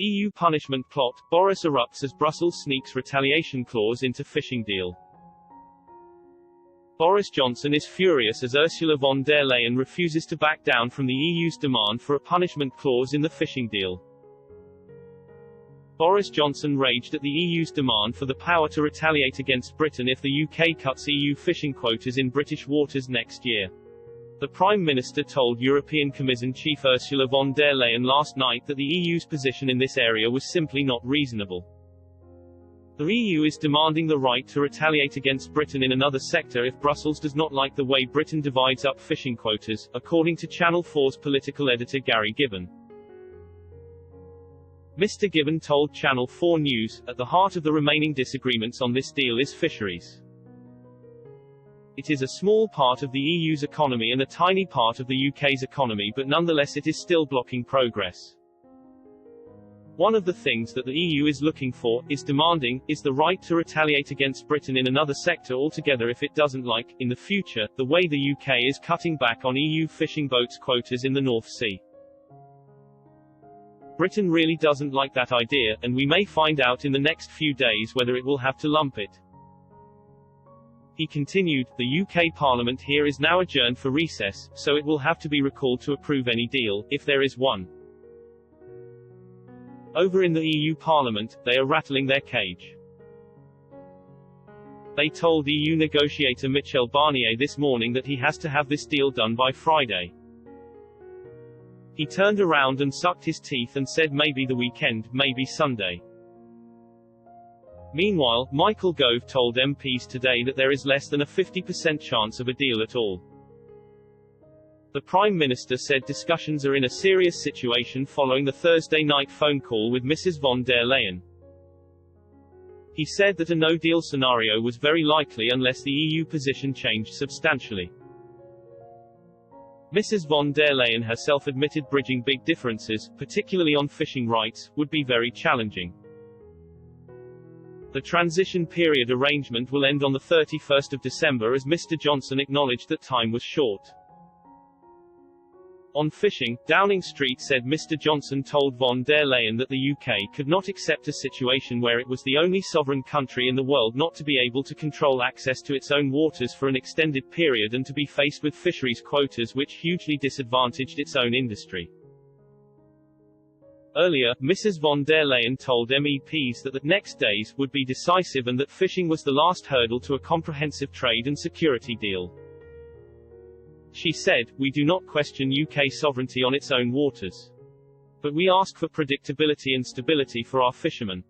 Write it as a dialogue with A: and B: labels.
A: EU punishment plot, Boris erupts as Brussels sneaks retaliation clause into fishing deal. Boris Johnson is furious as Ursula von der Leyen refuses to back down from the EU's demand for a punishment clause in the fishing deal. Boris Johnson raged at the EU's demand for the power to retaliate against Britain if the UK cuts EU fishing quotas in British waters next year. The Prime Minister told European Commission Chief Ursula von der Leyen last night that the EU's position in this area was simply not reasonable. The EU is demanding the right to retaliate against Britain in another sector if Brussels does not like the way Britain divides up fishing quotas, according to Channel 4's political editor Gary Gibbon. Mr. Gibbon told Channel 4 News, at the heart of the remaining disagreements on this deal is fisheries. It is a small part of the EU's economy and a tiny part of the UK's economy, but nonetheless it is still blocking progress. One of the things that the EU is looking for, is demanding, is the right to retaliate against Britain in another sector altogether if it doesn't like, in the future, the way the UK is cutting back on EU fishing boats quotas in the North Sea. Britain really doesn't like that idea, and we may find out in the next few days whether it will have to lump it. He continued, the UK Parliament here is now adjourned for recess, so it will have to be recalled to approve any deal, if there is one. Over in the EU Parliament, they are rattling their cage. They told EU negotiator Michel Barnier this morning that he has to have this deal done by Friday. He turned around and sucked his teeth and said maybe the weekend, maybe Sunday. Meanwhile, Michael Gove told MPs today that there is less than a 50% chance of a deal at all. The Prime Minister said discussions are in a serious situation following the Thursday night phone call with Mrs. von der Leyen. He said that a no-deal scenario was very likely unless the EU position changed substantially. Mrs. von der Leyen herself admitted bridging big differences, particularly on fishing rights, would be very challenging. The transition period arrangement will end on the 31st of December as Mr. Johnson acknowledged that time was short. On fishing, Downing Street said Mr. Johnson told von der Leyen that the UK could not accept a situation where it was the only sovereign country in the world not to be able to control access to its own waters for an extended period and to be faced with fisheries quotas which hugely disadvantaged its own industry. Earlier, Mrs. von der Leyen told MEPs that the next days would be decisive and that fishing was the last hurdle to a comprehensive trade and security deal. She said, "We do not question UK sovereignty on its own waters. But we ask for predictability and stability for our fishermen."